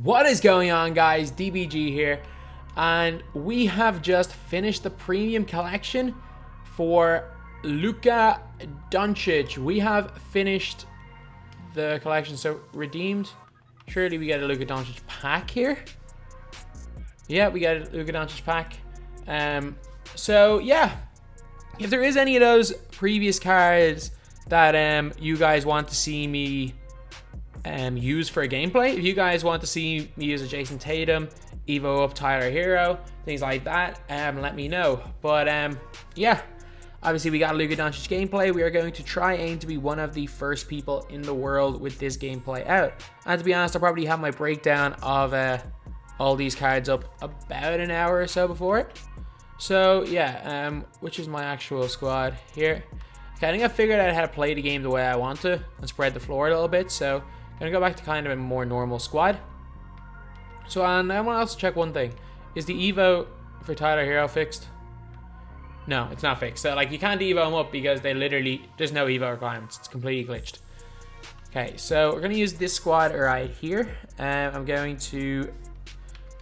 What is going on, guys? DBG here, and we have just finished the premium collection for LUKA DONCIC. We have finished the collection, so redeemed. Surely we get a LUKA DONCIC pack here. Yeah, we got a LUKA DONCIC pack. So yeah, if there is any of those previous cards that you guys want to see me use for a gameplay, if you guys want to see me use a Jayson Tatum, Evo up Tyler Herro, things like that, let me know. But yeah, obviously we got a LUKA DONCIC gameplay. We are going to try aim to be one of the first people in the world with this gameplay out. And to be honest, I'll probably have my breakdown of all these cards up about an hour or so before it. So yeah, which is my actual squad here. Okay, I think I figured out how to play the game the way I want to and spread the floor a little bit. So I'm gonna go back to kind of a more normal squad. So and I want to also check one thing: is the Evo for Tyler Herro fixed? No, it's not fixed. So like you can't Evo him up because there's no Evo requirements. It's completely glitched. Okay, so we're gonna use this squad right here. I'm going to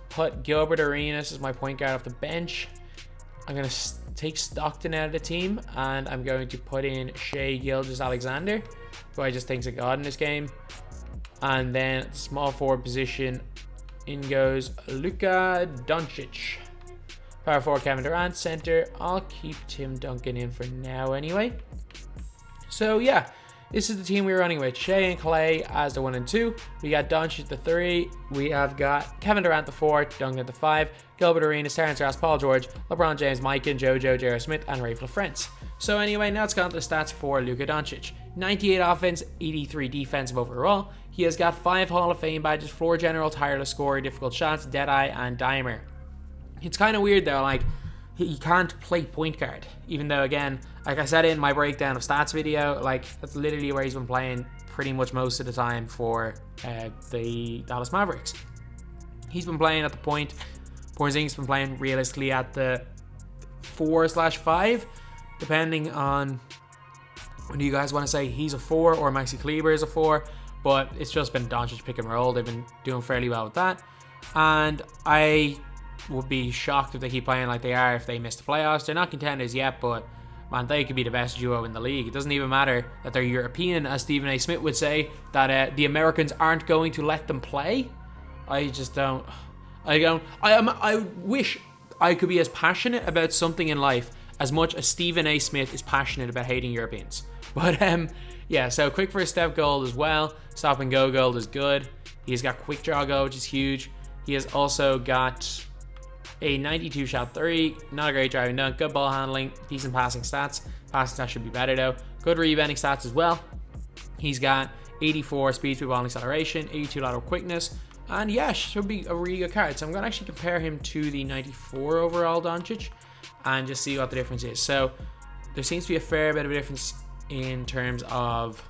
put Gilbert Arenas as my point guard off the bench. I'm going to take Stockton out of the team, and I'm going to put in Shai Gilgeous-Alexander, who I just think's a god in this game. And then small forward position, in goes LUKA DONCIC. Power forward Kevin Durant, center. I'll keep Tim Duncan in for now anyway. So yeah, this is the team we're running with. Shai and Clay as the 1 and 2. We got Doncic the 3. We have got Kevin Durant the 4, Duncan the 5, Gilbert Arenas, Terrence Ross, Paul George, LeBron James, Mike and JoJo, J.R. Smith, and Rafe LaFrentz. So anyway, now let's go on to the stats for LUKA DONCIC. 98 offense, 83 defensive overall. He has got 5 Hall of Fame badges: floor general, tireless scorer, difficult shots, deadeye, and dimer. It's kind of weird though, like he can't play point guard, even though, again, like I said in my breakdown of stats video, like that's literally where he's been playing pretty much most of the time for the Dallas Mavericks. He's been playing at the point. Porzingis been playing realistically at the 4/5, depending on whether you guys want to say he's a 4 or Maxi Kleber is a 4. But it's just been Doncic pick and roll. They've been doing fairly well with that, and I would be shocked if they keep playing like they are if they miss the playoffs. They're not contenders yet, but man, they could be the best duo in the league. It doesn't even matter that they're European, as Stephen A. Smith would say, that the Americans aren't going to let them play. I just don't. I wish I could be as passionate about something in life as much as Stephen A. Smith is passionate about hating Europeans. But yeah, so quick first step gold as well. Stop and go gold is good. He's got quick draw gold, which is huge. He has also got a 92 shot 3, not a great driving dunk, good ball handling, decent passing stats. Passing stats should be better though. Good rebounding stats as well. He's got 84 speed through ball acceleration, 82 lateral quickness, and yeah, should be a really good card. So I'm going to actually compare him to the 94 overall Doncic and just see what the difference is. So there seems to be a fair bit of a difference in terms of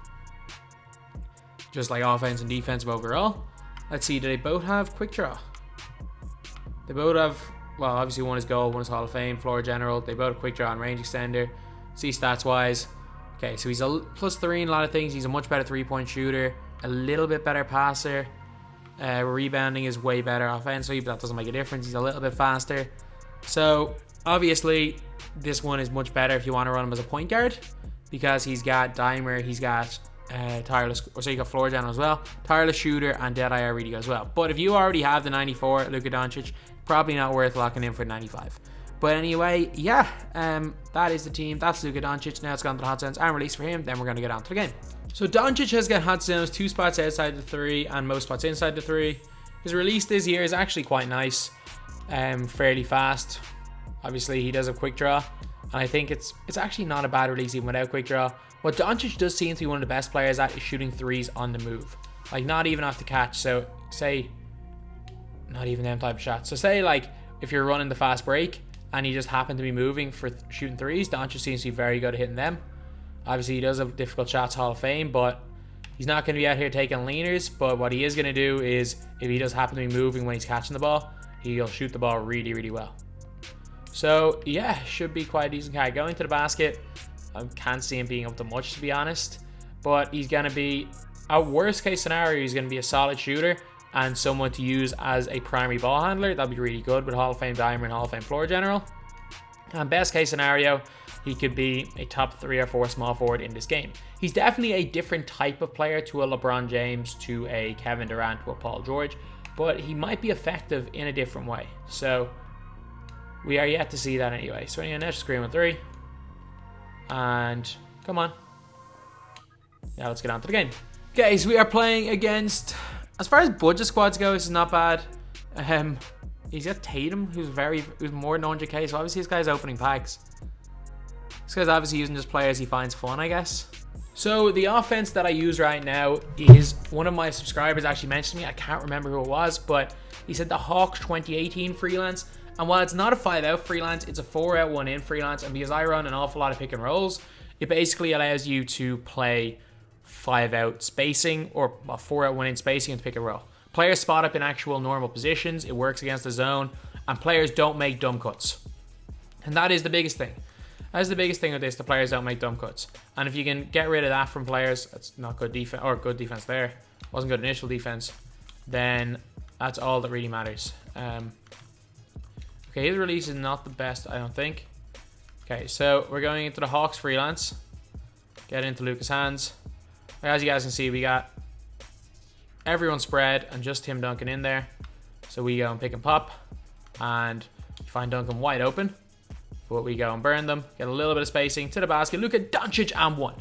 just like offense and defensive overall. Let's see, do they both have quick draw? They both have, well, obviously one is gold, one is Hall of Fame, floor general. They both have quick draw and range extender. See stats wise. Okay, so he's a +3 in a lot of things. He's a much better 3-point shooter, a little bit better passer. Rebounding is way better offensively, but that doesn't make a difference. He's a little bit faster. So obviously this one is much better if you want to run him as a point guard, because he's got dimer, he's got tireless, so you got floor general as well, tireless shooter, and deadeye are really good as well. But if you already have the 94 LUKA DONCIC, probably not worth locking in for 95. But anyway, yeah, that is the team. That's LUKA DONCIC. Now it's gone to the hot zones and release for him. Then we're going to get on to the game. So Doncic has got hot zones, 2 spots outside the 3 and most spots inside the 3. His release this year is actually quite nice, fairly fast. Obviously he does have quick draw, and I think it's actually not a bad release even without quick draw. What Doncic does seem to be one of the best players at is shooting threes on the move, like not even off the catch. So say, not even them type of shots. So say like if you're running the fast break and you just happen to be moving for shooting threes, Doncic seems to be very good at hitting them. Obviously he does have difficult shots, Hall of Fame, but he's not going to be out here taking leaners. But what he is going to do is, if he does happen to be moving when he's catching the ball, he'll shoot the ball really, really well. So yeah, should be quite a decent guy. Going to the basket, I can't see him being up to much, to be honest. But he's going to be, at worst case scenario, he's going to be a solid shooter. and someone to use as a primary ball handler. That'd be really good with Hall of Fame Dimer and Hall of Fame floor general. And best case scenario, he could be a top 3 or 4 small forward in this game. He's definitely a different type of player to a LeBron James, to a Kevin Durant, to a Paul George, but he might be effective in a different way. So we are yet to see that anyway. So anyway, let's screen with 3. And come on. Now let's get on to the game. Okay, so we are playing against, as far as budget squads go, this is not bad. He's got Tatum, who's more than 100k, so obviously this guy's opening packs. This guy's obviously using just players he finds fun, I guess. So the offense that I use right now is, one of my subscribers actually mentioned to me, I can't remember who it was, but he said the Hawks 2018 freelance. And while it's not a 5-out freelance, it's a 4-out 1-in freelance. And because I run an awful lot of pick and rolls, it basically allows you to play 5-out spacing, or 4-out 1-in spacing and pick and roll. Players spot up in actual normal positions, it works against the zone, and players don't make dumb cuts. And that is the biggest thing. That is the biggest thing with this, the players don't make dumb cuts. And if you can get rid of that from players, that's not good defense, or good defense there, wasn't good initial defense, then that's all that really matters. Okay, his release is not the best, I don't think. Okay, so we're going into the Hawks freelance. Get into Luka's hands. As you guys can see, we got everyone spread and just Tim Duncan in there. So we go and pick and pop, and you find Duncan wide open. But we go and burn them, get a little bit of spacing to the basket. LUKA DONCIC and 1.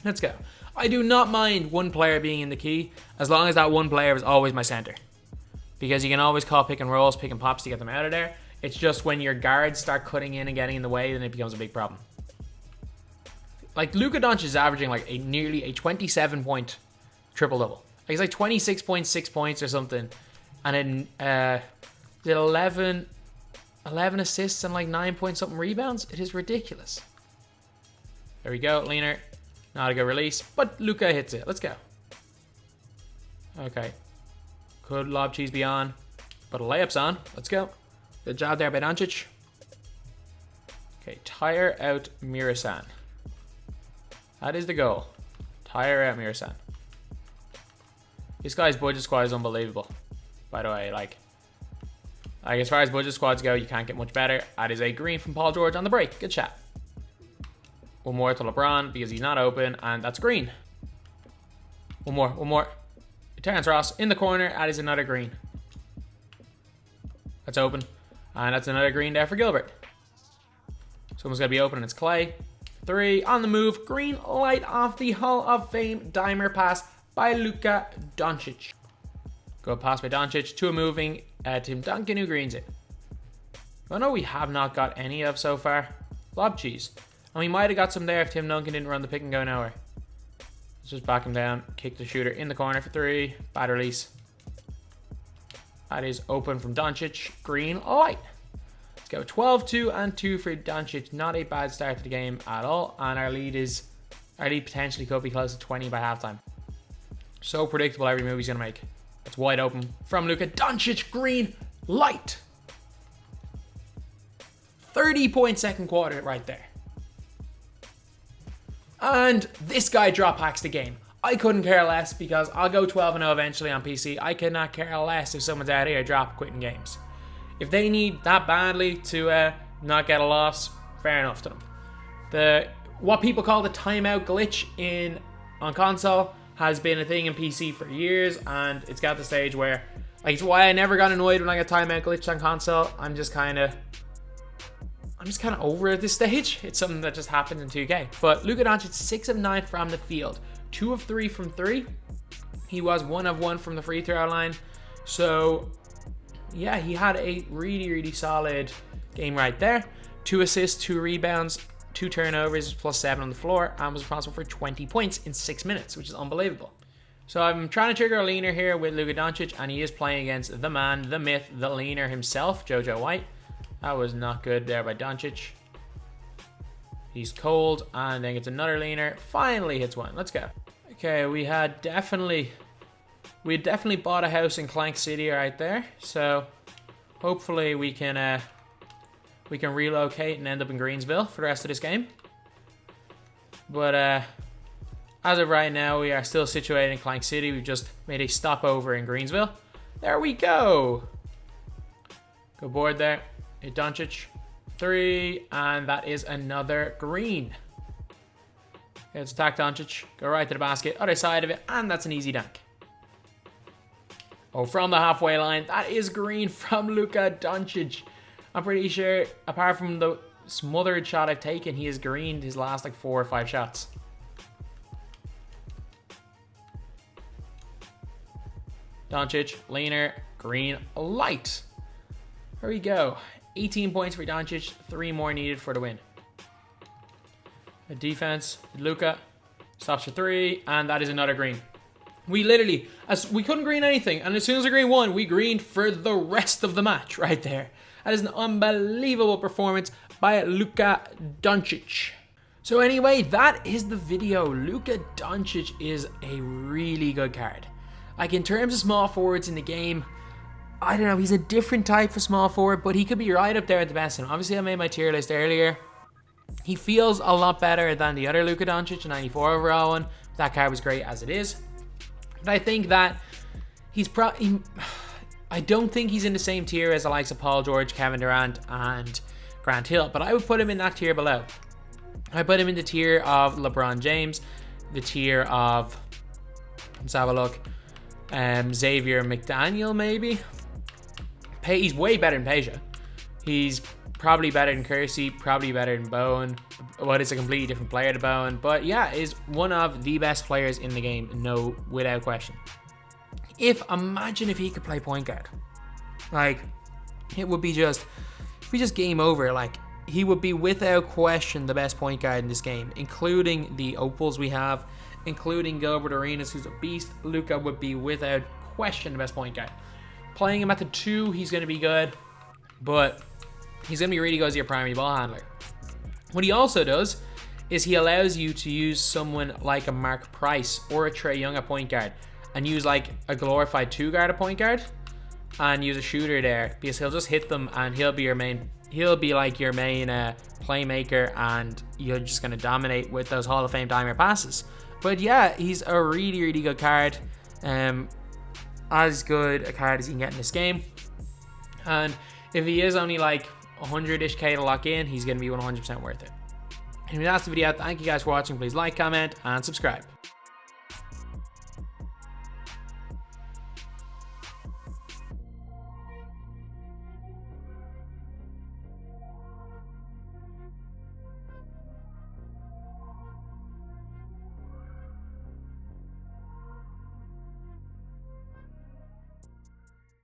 Let's go. I do not mind one player being in the key, as long as that one player is always my center. Because you can always call pick and rolls, pick and pops to get them out of there. It's just when your guards start cutting in and getting in the way, then it becomes a big problem. Like, LUKA DONCIC is averaging like nearly a 27-point triple-double. Like, it's like 26.6 points or something. And then did 11 assists and like 9-point-something rebounds. It is ridiculous. There we go, leaner. Not a good release, but LUKA hits it. Let's go. Okay. Could lob cheese be on, but a layup's on. Let's go. Good job there by Doncic. Okay, tire out Mirasan. That is the goal. Tire out Mirasan. This guy's budget squad is unbelievable. By the way, like as far as budget squads go, you can't get much better. That is a green from Paul George on the break. Good shot. One more to LeBron because he's not open, and that's green. One more. Terrence Ross in the corner. That is another green. That's open. And that's another green there for Gilbert. Someone's going to be open, and it's Clay. 3 on the move. Green light off the Hall of Fame Dimer pass by LUKA DONCIC. Good pass by Doncic to a moving Tim Duncan, who greens it. Oh no, we have not got any of so far. Lob cheese. And we might have got some there if Tim Duncan didn't run the pick and go nowhere. Let's just back him down. Kick the shooter in the corner for 3. Bad release. That is open from Doncic. Green light. Let's go 12-2 and 2 for Doncic. Not a bad start to the game at all. And our lead potentially could be close to 20 by halftime. So predictable every move he's going to make. It's wide open from LUKA DONCIC. Green light. 30-point second quarter right there. And this guy drop hacks the game. I couldn't care less because I'll go 12-0 eventually on PC. I could not care less if someone's out here drop quitting games. If they need that badly to not get a loss, fair enough to them. What people call the timeout glitch on console has been a thing in PC for years, and it's got the stage where, like, it's why I never got annoyed when I got timeout glitched on console. I'm just kind of over at this stage. It's something that just happens in 2K. But LUKA DONCIC 6 of 9 from the field, 2 of 3 from 3. He was 1 of 1 from the free throw line. So yeah, he had a really, really solid game right there. 2 assists, 2 rebounds, 2 turnovers, plus 7 on the floor, and was responsible for 20 points in 6 minutes, which is unbelievable. So I'm trying to trigger a leaner here with LUKA DONCIC, and he is playing against the man, the myth, the leaner himself, JoJo White. That was not good there by Doncic. He's cold, and then gets another leaner. Finally hits one. Let's go. Okay, we had definitely bought a house in Clank City right there. So hopefully we can relocate and end up in Greensville for the rest of this game. But as of right now, we are still situated in Clank City. We've just made a stopover in Greensville. There we go. Good board there. Hey, Doncic. 3, and that is another green. Okay, let's attack Doncic. Go right to the basket, other side of it, and that's an easy dunk. Oh, from the halfway line, that is green from LUKA DONCIC. I'm pretty sure, apart from the smothered shot I've taken, he has greened his last like 4 or 5 shots. Doncic, leaner, green, light. There we go. 18 points for Doncic, 3 more needed for the win. The defense, LUKA stops for 3, and that is another green. We literally, we couldn't green anything, and as soon as the green won, we greened for the rest of the match right there. That is an unbelievable performance by LUKA DONCIC. So anyway, that is the video. LUKA DONCIC is a really good card. Like, in terms of small forwards in the game, I don't know, he's a different type of small forward, but he could be right up there at the best. And obviously I made my tier list earlier. He feels a lot better than the other LUKA DONCIC, a 94 overall one. That card was great as it is. But I think that he's probably... I don't think he's in the same tier as the likes of Paul George, Kevin Durant, and Grant Hill, but I would put him in that tier below. I put him in the tier of LeBron James, the tier of... Let's have a look. Xavier McDaniel, maybe? He's way better than Peja. He's probably better than Kersey, probably better than Bowen. Well, it's a completely different player to Bowen. But yeah, is one of the best players in the game, no, without question. Imagine if he could play point guard. Like, it would be just game over. Like, he would be without question the best point guard in this game, including the opals we have, including Gilbert Arenas, who's a beast. LUKA would be without question the best point guard. Playing him at the 2, he's going to be good, but he's going to be really good as your primary ball handler. What he also does is he allows you to use someone like a Mark Price or a Trae Young at point guard and use like a glorified 2 guard at point guard and use a shooter there, because he'll just hit them and he'll be like your main playmaker, and you're just going to dominate with those Hall of Fame DIMER passes. But yeah, he's a really, really good card. As good a card as you can get in this game. And if he is only like 100-ish K to lock in, he's going to be 100% worth it. Anyway, that's the video. Thank you guys for watching. Please like, comment, and subscribe.